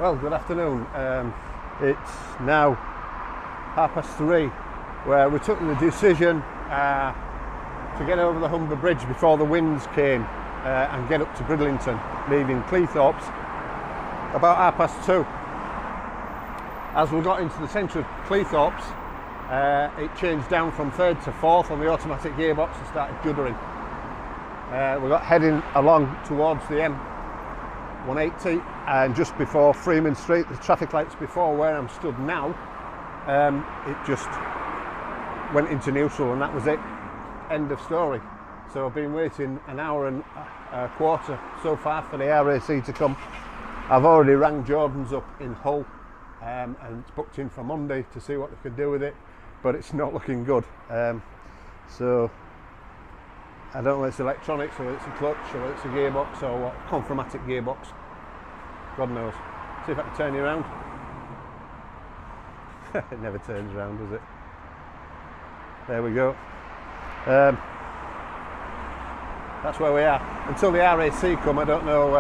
Well, good afternoon. It's now 3:30, where we took the decision to get over the Humber Bridge before the winds came and get up to Bridlington, leaving Cleethorpes about 2:30. As we got into the centre of Cleethorpes, it changed down from third to fourth on the automatic gearbox and started juddering. We got heading along towards the M180, and just before Freeman Street, the traffic lights before where I'm stood now, it just went into neutral, and that was it. End of story. So I've been waiting an hour and a quarter so far for the RAC to come. I've already rang Jordan's up in Hull, and it's booked in for Monday to see what they can do with it, but it's not looking good. So I don't know whether it's electronics or whether it's a clutch or whether it's a gearbox or what, conformatic gearbox. God knows. See if I can turn you around. It never turns around, does it? There we go. That's where we are. Until the RAC come, I don't know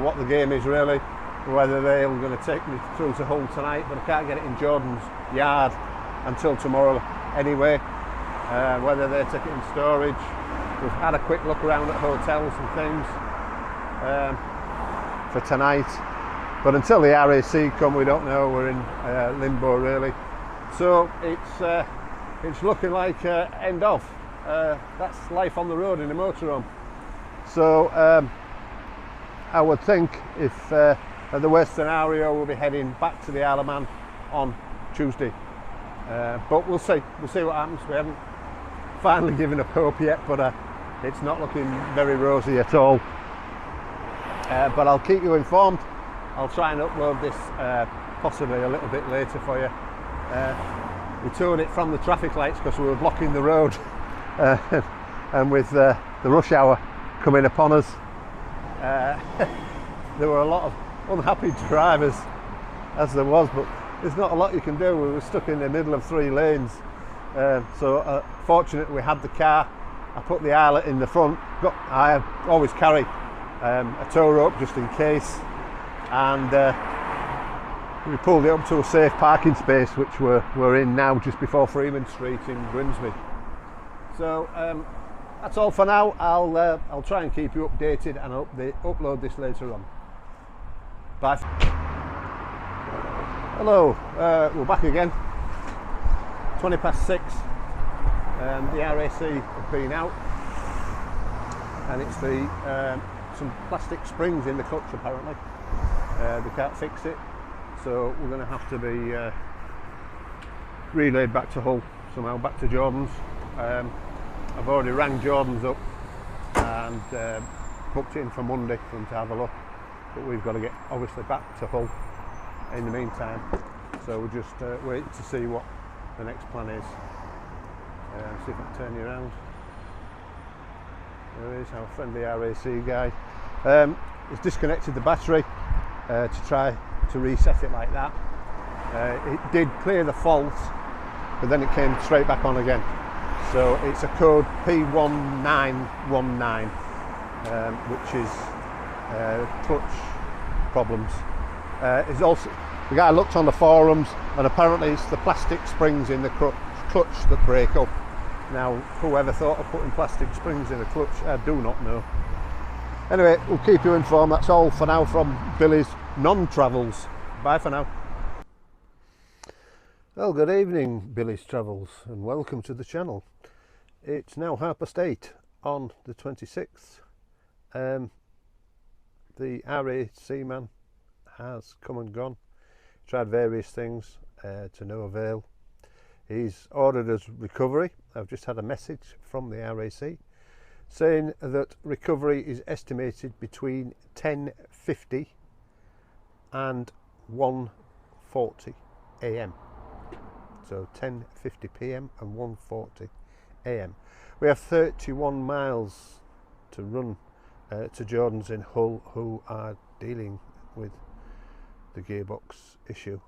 what the game is really, whether they're going to take me through to Hull tonight, but I can't get it in Jordan's yard until tomorrow anyway. Whether they take it in storage. We've had a quick look around at hotels and things for tonight, but until the RAC come, we don't know. We're in limbo really. So it's looking like end of. That's life on the road in a motorhome. So I would think if at the worst scenario, we'll be heading back to the Isle of Man on Tuesday. But we'll see. We'll see what happens. We haven't finally given up hope yet, but it's not looking very rosy at all. But I'll keep you informed. I'll try and upload this possibly a little bit later for you. We towed it from the traffic lights because we were blocking the road, and with the rush hour coming upon us, there were a lot of unhappy drivers, as there was, but there's not a lot you can do. We were stuck in the middle of 3 lanes. So fortunately we had the car. I put the eyelet in the front. I always carry a tow rope just in case, and we pulled it up to a safe parking space, which we're in now, just before Freeman Street in Grimsby. So that's all for now. I'll try and keep you updated, and I'll upload this later on. Bye. Hello, we're back again. 6:20. The RAC have been out, and it's some plastic springs in the clutch apparently. They can't fix it, so we're going to have to be relayed back to Hull somehow, back to Jordan's. I've already rang Jordan's up and booked it in for Monday for them to have a look, but we've got to get obviously back to Hull in the meantime, so we're just waiting to see what the next plan is. See if I can turn you around. There is our friendly RAC guy. He's disconnected the battery to try to reset it like that. It did clear the fault, but then it came straight back on again. So it's a code P1919, which is clutch problems. It's also, the guy looked on the forums, and apparently it's the plastic springs in the clutch that break up. Now, whoever thought of putting plastic springs in a clutch, I do not know. Anyway, we'll keep you informed. That's all for now from Billy's Non-Travels. Bye for now. Well, good evening, Billy's Travels, and welcome to the channel. It's now 8:30 on the 26th. The RAC man has come and gone. Tried various things to no avail. He's ordered us recovery. I've just had a message from the RAC saying that recovery is estimated between 10:50 and 1:40 AM. So 10:50 PM and 1:40 AM. We have 31 miles to run to Jordan's in Hull, who are dealing with the gearbox issue.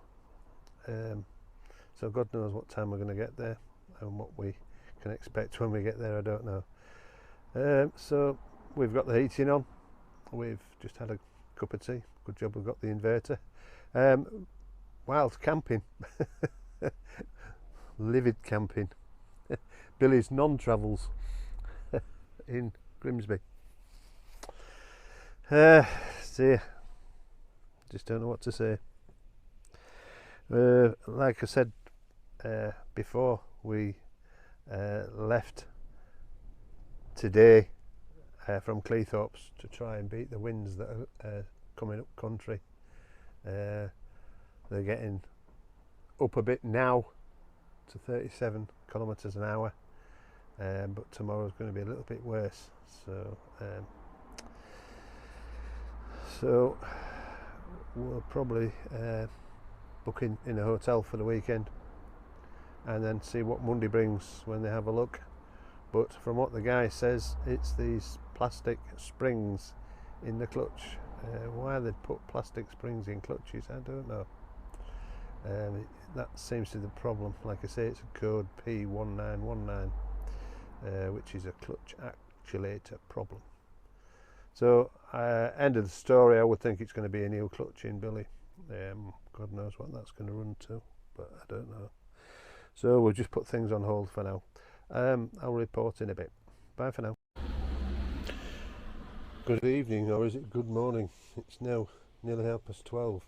So God knows what time we're going to get there and what we can expect when we get there, I don't know. So we've got the heating on. We've just had a cup of tea. Good job we've got the inverter. Wild camping. Livid camping. Billy's non-travels in Grimsby. See, just don't know what to say. Like I said before, we left today from Cleethorpes to try and beat the winds that are coming up country. They're getting up a bit now to 37 kilometres an hour, but tomorrow's going to be a little bit worse. So we'll probably book in a hotel for the weekend and then see what Monday brings when they have a look. But from what the guy says, it's these plastic springs in the clutch. Why they'd put plastic springs in clutches, I don't know. That seems to be the problem. Like I say, it's a code P1919, which is a clutch actuator problem. So, end of the story, I would think it's going to be a new clutch in Billy. God knows what that's going to run to, but I don't know. So we'll just put things on hold for now. I'll report in a bit. Bye for now. Good evening, or is it good morning? It's now nearly 12:30.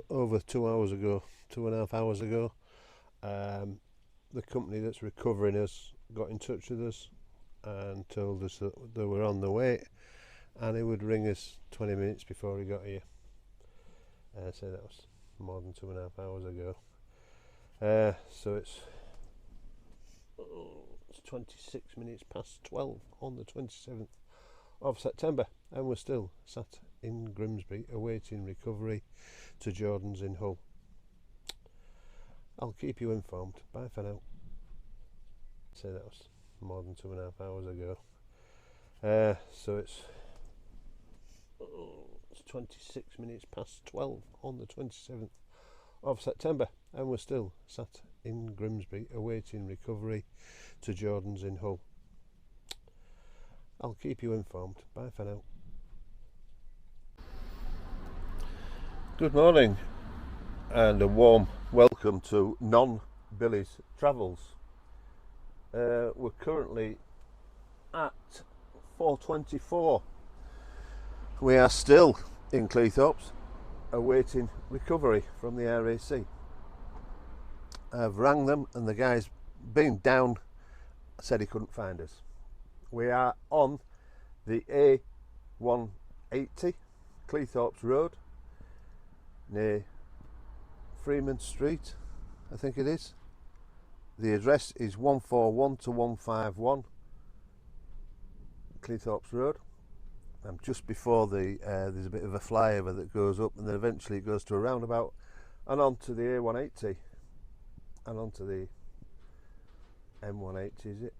Over 2 hours ago, 2.5 hours ago, the company that's recovering us got in touch with us and told us that they were on the way and he would ring us 20 minutes before he got here. So that was more than 2.5 hours ago. So it's 26 minutes past 12 on the 27th of September, and we're still sat in Grimsby awaiting recovery to Jordan's in Hull. I'll keep you informed. Bye for now. So that was more than 2.5 hours ago. So it's 26 minutes past 12 on the 27th of September, and we're still sat in Grimsby awaiting recovery to Jordan's in Hull. I'll keep you informed. Bye for now. Good morning and a warm welcome to Non-Billy's Travels. We're currently at 4:24. We are still in Cleethorpes awaiting recovery from the RAC. I've rang them and the guy's been down, said he couldn't find us. We are on the A180 Cleethorpes Road near Freeman Street, I think it is. The address is 141 to 151 Cleethorpes Road. I'm just before there's a bit of a flyover that goes up and then eventually it goes to a roundabout and onto the A180 and onto the M180, is it?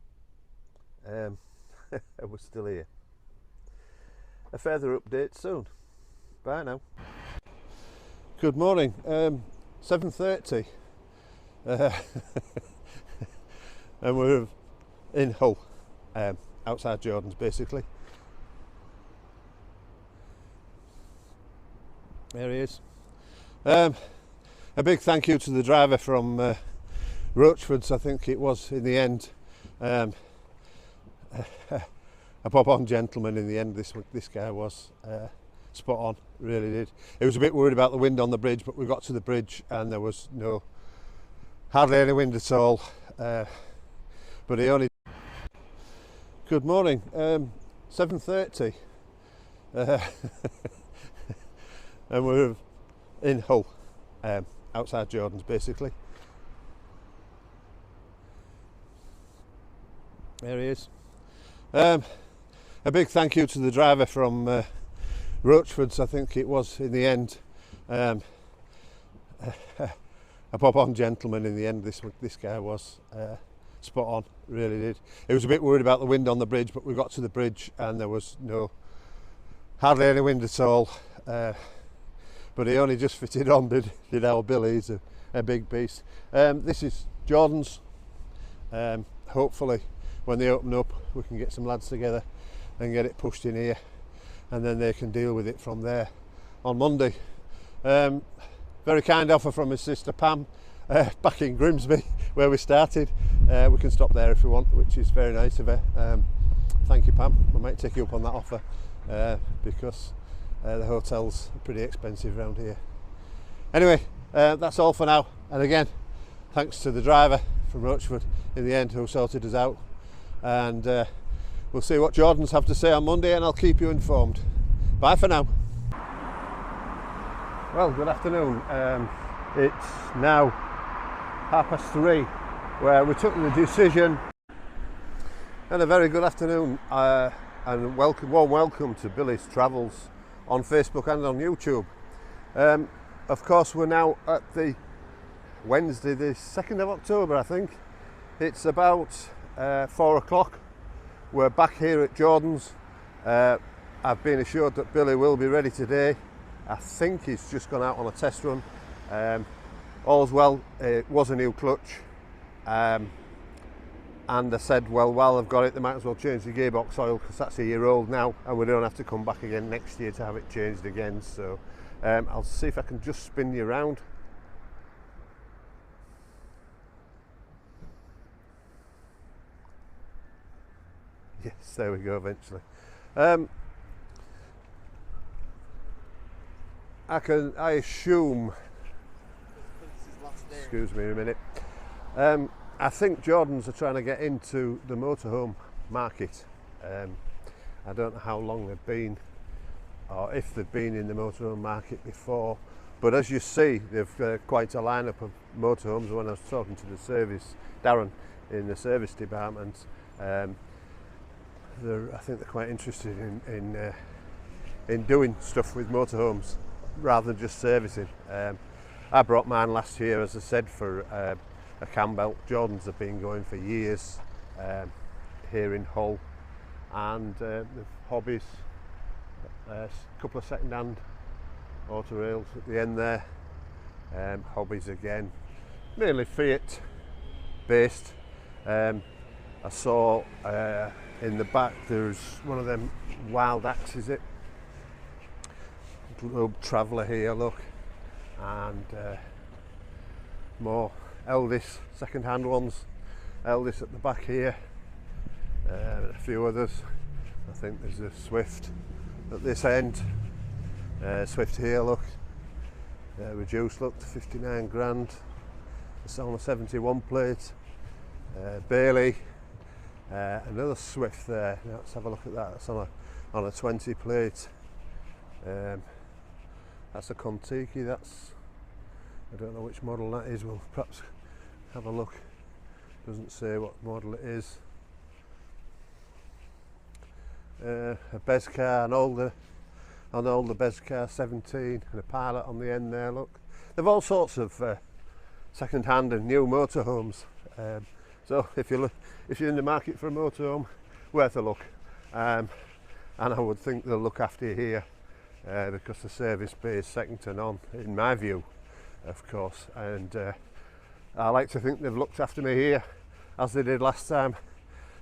We're still here. A further update soon. Bye now. Good morning. 7:30 and we're in Hull, outside Jordan's basically. There he is. A big thank you to the driver from Rochford's, I think it was in the end. A pop-on gentleman in the end. This guy was spot on, really did. He was a bit worried about the wind on the bridge, but we got to the bridge and there was hardly any wind at all. But he only. Good morning. 7:30. And we're in Hull, outside Jordan's basically. There he is. A big thank you to the driver from Rochford's, I think it was in the end. A pop-on gentleman in the end. This guy was spot on, really did. He was a bit worried about the wind on the bridge, but we got to the bridge and there was hardly any wind at all. But he only just fitted on, did our Billy. He's a big beast. This is Jordan's. Hopefully when they open up we can get some lads together and get it pushed in here. and then they can deal with it from there on Monday. Very kind offer from his sister Pam back in Grimsby where we started. We can stop there if we want, which is very nice of her. Thank you, Pam. I might take you up on that offer because the hotels are pretty expensive around here. Anyway, that's all for now, and again thanks to the driver from Rochford in the end who sorted us out, and we'll see what Jordans have to say on Monday, and I'll keep you informed. Bye for now. Well, good afternoon. It's now 3:30 where we took the decision, and a very good afternoon and warm welcome to Billy's Travels on Facebook and on YouTube. Of course, we're now at the Wednesday the 2nd of October, I think. It's about 4 o'clock. We're back here at Jordans. I've been assured that Billy will be ready today. I think he's just gone out on a test run. All's well. It was a new clutch, and I said, well, while I've got it, they might as well change the gearbox oil because that's a year old now, and we don't have to come back again next year to have it changed again. So I'll see if I can just spin you around. Yes, there we go, eventually. I assume, excuse me a minute, I think Jordans are trying to get into the motorhome market. I don't know how long they've been, or if they've been in the motorhome market before, but as you see, they've quite a lineup of motorhomes. When I was talking to the service, Darren in the service department, I think they're quite interested in doing stuff with motorhomes rather than just servicing. I brought mine last year, as I said, for a cam belt. Jordans have been going for years here in Hull, and the hobbies, a couple of second-hand auto rails at the end there, hobbies again, mainly Fiat based. I saw in the back there's one of them wildest, is it? Little Traveller here, look, and more wildest second-hand ones. Wildest at the back here, a few others. I think there's a Swift at this end. Swift here, look, reduced, look, to 59 grand. It's on a 71 plate. Bailey, another Swift there. Now let's have a look at that. It's on a 20 plate. That's a Contiki. I don't know which model that is. We'll perhaps have a look. Doesn't say what model it is. A Bezcar, an older Bezcar 17, and a Pilot on the end there. Look, they've all sorts of second-hand and new motorhomes. So if you're in the market for a motorhome, worth a look. And I would think they'll look after you here. Because the service bay is second to none, in my view, of course, and I like to think they've looked after me here as they did last time.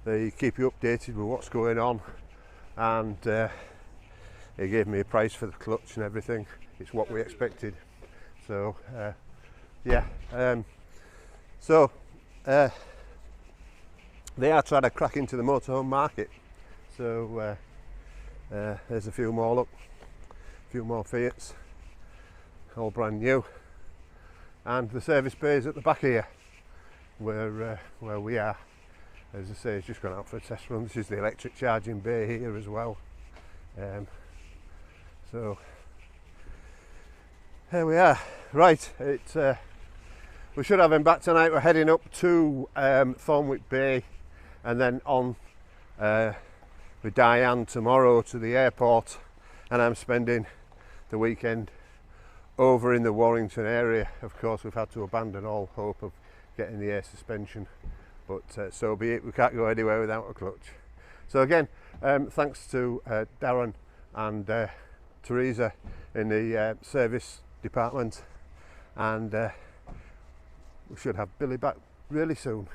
They keep you updated with what's going on, and they gave me a price for the clutch and everything. It's what we expected. So yeah, so they are trying to crack into the motorhome market. So there's a few more, look. Few more Fiats, all brand new, and the service bay is at the back here, where we are. As I say, it's just gone out for a test run. This is the electric charging bay here as well. So here we are. Right, we should have him back tonight. We're heading up to Thornwick Bay, and then on with Diane tomorrow to the airport, and I'm spending the weekend over in the Warrington area. Of course, we've had to abandon all hope of getting the air suspension, but so be it. We can't go anywhere without a clutch. So again, thanks to Darren and Teresa in the service department, and we should have Billy back really soon.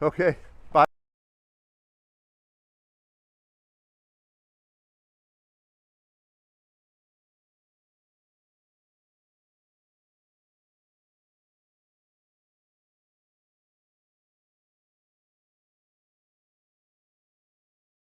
Okay,